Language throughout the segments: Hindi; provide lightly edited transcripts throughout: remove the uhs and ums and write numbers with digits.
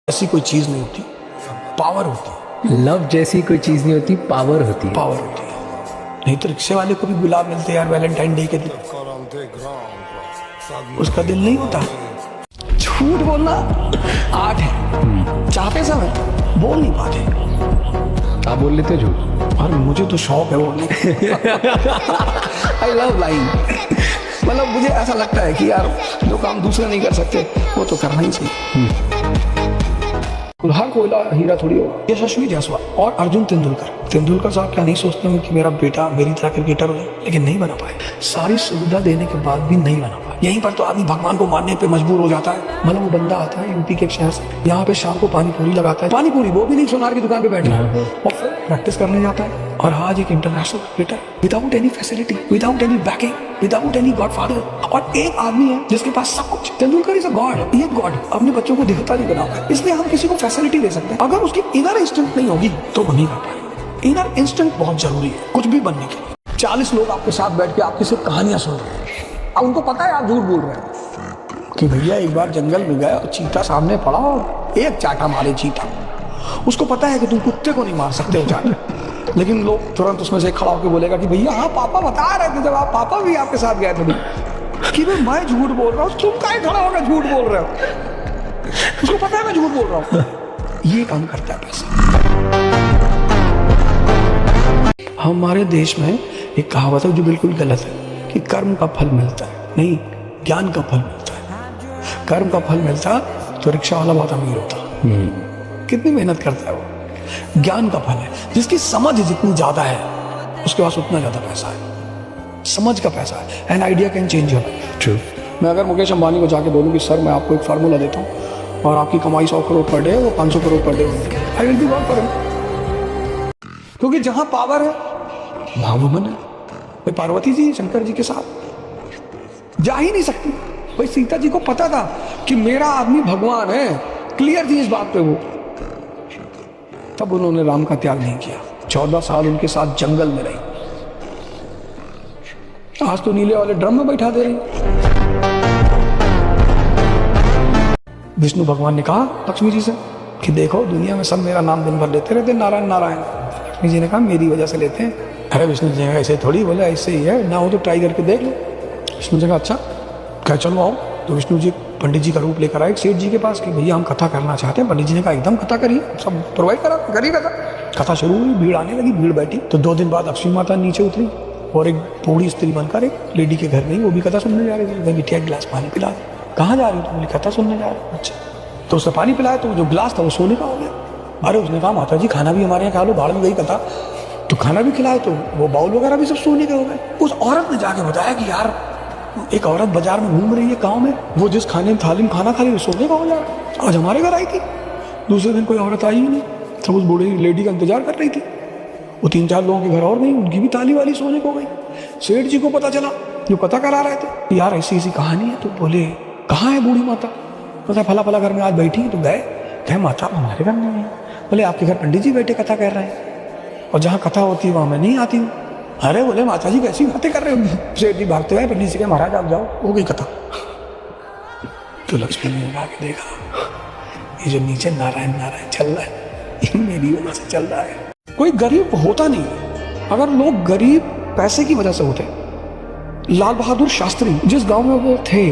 ऐसी कोई चीज नहीं होती, पावर होती है। लव जैसी कोई चीज नहीं होती, पावर होती है। पावर होती है। नहीं तो रिक्शे वाले को भी गुलाब मिलते यार वैलेंटाइन डे के दिन, उसका दिल नहीं होता। झूठ बोलना आर्ट है, चाहते समय बोल नहीं पाते। आप बोल लेते हो झूठ? और मुझे तो शौक है बोलने आई लव लाइंग। मतलब मुझे ऐसा लगता है कि यार जो काम दूसरे नहीं कर सकते वो तो करना ही चाहिए। हर कोयला हीरा थोड़ी होगा। यशस्वी जायसवाल और अर्जुन तेंदुलकर साहब क्या नहीं सोचते होंगे कि मेरा बेटा मेरी तरह क्रिकेटर हो जाए, लेकिन नहीं बना पाए। सारी सुविधा देने के बाद भी नहीं बना पाए। यहीं पर तो आदमी भगवान को मानने पे मजबूर हो जाता है। मतलब वो बंदा आता है यूपी के एक शहर से, यहाँ पे शाम को पानी पूरी लगाता है, पानी पूरी वो भी नहीं सोनार की दुकान पे बैठा है, और फिर प्रैक्टिस करने जाता है। और आज एक international cricketer without any facility, without any banking, without any godfather, और एक आदमी है जिसके पास सब कुछ। तेंदुलकर इज अ गॉड, ये गॉड अपने बच्चों को देवता नहीं बना, इसलिए हम किसी को फैसिलिटी दे सकते हैं। अगर उसकी इनर इंस्टिंक्ट नहीं होगी तो वो नहीं कर पाएगा। इनर इंस्टिंक्ट बहुत जरूरी है कुछ भी बनने के लिए। 40 लोग आपके साथ बैठ के आपकी सिर्फ कहानियां सुन रहे हैं, अब उनको पता है आप झूठ बोल रहे हैं कि भैया एक बार जंगल में गया और चीता सामने पड़ा और एक चाटा मारे चीता। उसको पता है कि तुम कुत्ते को नहीं मार सकते हो चाटा, लेकिन लोग तुरंत उसमें से खड़ा होकर बोलेगा कि भैया हाँ पापा बता रहे थे जब आप पापा भी आपके साथ गए थे कि मैं झूठ बोल रहा हूँ, तुम काहे खड़ा होकर झूठ बोल रहे हो। उसको पता है मैं झूठ बोल रहा हूँ। ये काम करता है पैसा। हमारे देश में एक कहावत है जो बिल्कुल गलत है कि कर्म का फल मिलता है, नहीं ज्ञान का फल मिलता है। कर्म का फल मिलता तो रिक्शा वाला बहुत अमीर होता। कितनी मेहनत करता है वो। ज्ञान का फल है, जिसकी समझ जितनी ज्यादा है उसके पास उतना ज्यादा पैसा है। समझ का पैसा है। An idea can change your life. True. मैं अगर मुकेश अंबानी को जाके बोलूँ कि सर मैं आपको एक फार्मूला देता हूँ और आपकी कमाई 100 करोड़ पर डे है, वो 500 crore per day, I will be work for him. क्योंकि जहां पावर है वहां वुमन है। भाई पार्वती जी शंकर जी के साथ जा ही नहीं सकती। भाई सीता जी को पता था कि मेरा आदमी भगवान है, क्लियर थी इस बात पे वो, तब उन्होंने राम का त्याग नहीं किया। 14 साल उनके साथ जंगल में रही। आज तो नीले वाले ड्रम में बैठा दे रही। विष्णु भगवान ने कहा लक्ष्मी जी से कि देखो दुनिया में सब मेरा नाम दिन भर लेते रहते नारायण नारायण। लक्ष्मी जी ने कहा मेरी वजह से लेते हैं। अरे विष्णु जी ने ऐसे थोड़ी बोले, ऐसे ही है, ना हो तो ट्राई करके देख लो। विष्णु जी ने कहा अच्छा क्या चलो आओ। तो विष्णु जी पंडित जी का रूप लेकर आए सेठ जी के पास कि भैया हम कथा करना चाहते हैं। पंडित जी ने कहा एकदम कथा करिए, सब प्रोवाइड करा करिए कथा। कथा शुरू हुई, भीड़ आने लगी, भीड़ बैठी। तो 2 दिन बाद लक्ष्मी माता नीचे उतरी और एक बूढ़ी स्त्री बनकर एक लेडी के घर गई, वो भी कथा सुनने जा रही थी। बिटिया एक गिलास पानी पिला। कहाँ जा रही हो? तो बोली कथा सुनने जा रही। अच्छा। तो उसने पानी पिलाया तो जो गिलास था वो सोने का हो गया। अरे उसने कहा माता जी खाना भी हमारे यहाँ खा लो, बाहर में गई कथा तो खाना भी खिलाए तो वो बाउल वगैरह भी सब सोने के हो गए। उस औरत ने जाके बताया कि यार एक औरत बाजार में घूम रही है गाँव में, वो जिस खाने में थाली में खाना खा रही है सोने का हो जा रहा। आज हमारे घर आई थी, दूसरे दिन कोई औरत आई ही नहीं, सब उस बूढ़ी लेडी का इंतजार कर रही थी। वो 3-4 लोगों के घर और नहीं, उनकी भी ताली वाली सोने को गई। सेठ जी को पता चला, जो कथा करा रहे थे, यार ऐसी ऐसी कहानी है। तो बोले कहाँ है बूढ़ी माता? पता फला फला घर में आज बैठी। तो गए माता हमारे घर में नहीं है। बोले आपके घर पंडित जी बैठे कथा कर रहे हैं और जहाँ कथा होती है वहाँ मैं नहीं आती हूँ। अरे बोले माता जी कैसी बातें कर रहे हो? सेठ जी भागते हुए पंडित जी के महाराज आप जाओ, हो गई कथा। तो लक्ष्मी ने आके देखा ये जो नीचे नारायण नारायण चल रहा है ये मेरी वजह से चल रहा है। कोई गरीब होता नहीं। अगर लोग गरीब पैसे की वजह से होते, लाल बहादुर शास्त्री जिस गांव में वो थे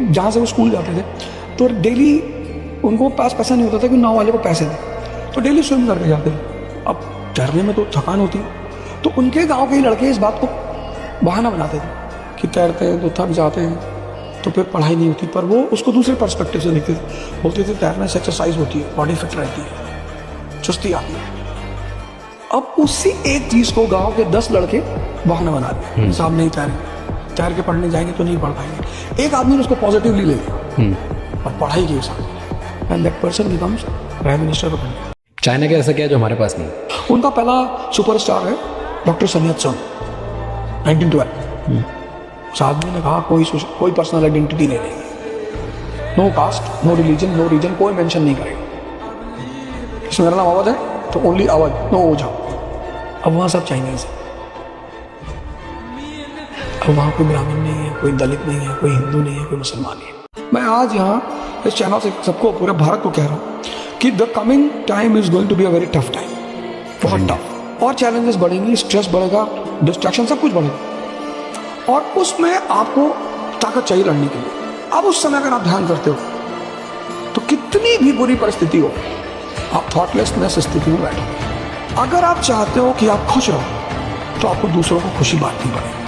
जहाँ से वो स्कूल जाते थे, तो डेली उनको पास पैसा नहीं होता था कि नाव वाले को पैसे दे, तो डेली स्विम करके जाते थे। अब तैरने में तो थकान होती है, तो उनके गांव के ही लड़के इस बात को बहाना बनाते थे कि तैरते हैं तो थक जाते हैं तो फिर पढ़ाई नहीं होती। पर वो उसको दूसरे पर्सपेक्टिव से देखते थे। बोलते थे तैरने से एक्सरसाइज होती है, बॉडी फिट रहती है, चुस्ती आती है। अब उसी एक चीज को गांव के 10 लड़के बहाना बना दिए, साहब नहीं तैर के पढ़ने जाएंगे तो नहीं पढ़ पाएंगे। एक आदमी ने उसको पॉजिटिवली ले लिया और पढ़ाई की साथ, and that person becomes prime minister of India. China का ऐसा क्या जो हमारे पास नहीं? उनका पहला सुपरस्टार है डॉक्टर sun Yat-sen 1912। उस आदमी ने कहा कोई पर्सनल आइडेंटिटी नहीं रहेगी, no caste, no religion, no region, कोई मेंशन नहीं करेगा। इसमें मेरा नाम अवध है तो ओनली अवध, नो ओझा। अब वहाँ सब चाइनीज है। अब वहाँ कोई ब्राह्मण नहीं है, कोई दलित नहीं है, कोई हिंदू नहीं है, कोई मुसलमान नहीं है। मैं आज यहाँ इस चैनल से सबको, पूरे भारत को कह रहा हूँ कि the coming time is going to be a very tough time, बहुत टफ, और चैलेंजेस बढ़ेंगी, स्ट्रेस बढ़ेगा, डिस्ट्रैक्शन, सब कुछ बढ़ेगा, और उसमें आपको ताकत चाहिए लड़ने के लिए। अब उस समय अगर आप ध्यान करते हो तो कितनी भी बुरी परिस्थिति हो, आप थॉटलेसनेस स्थिति में बैठोगे। अगर आप चाहते हो कि आप खुश रहो तो आपको दूसरों को खुशी बांटनी पड़ेगी।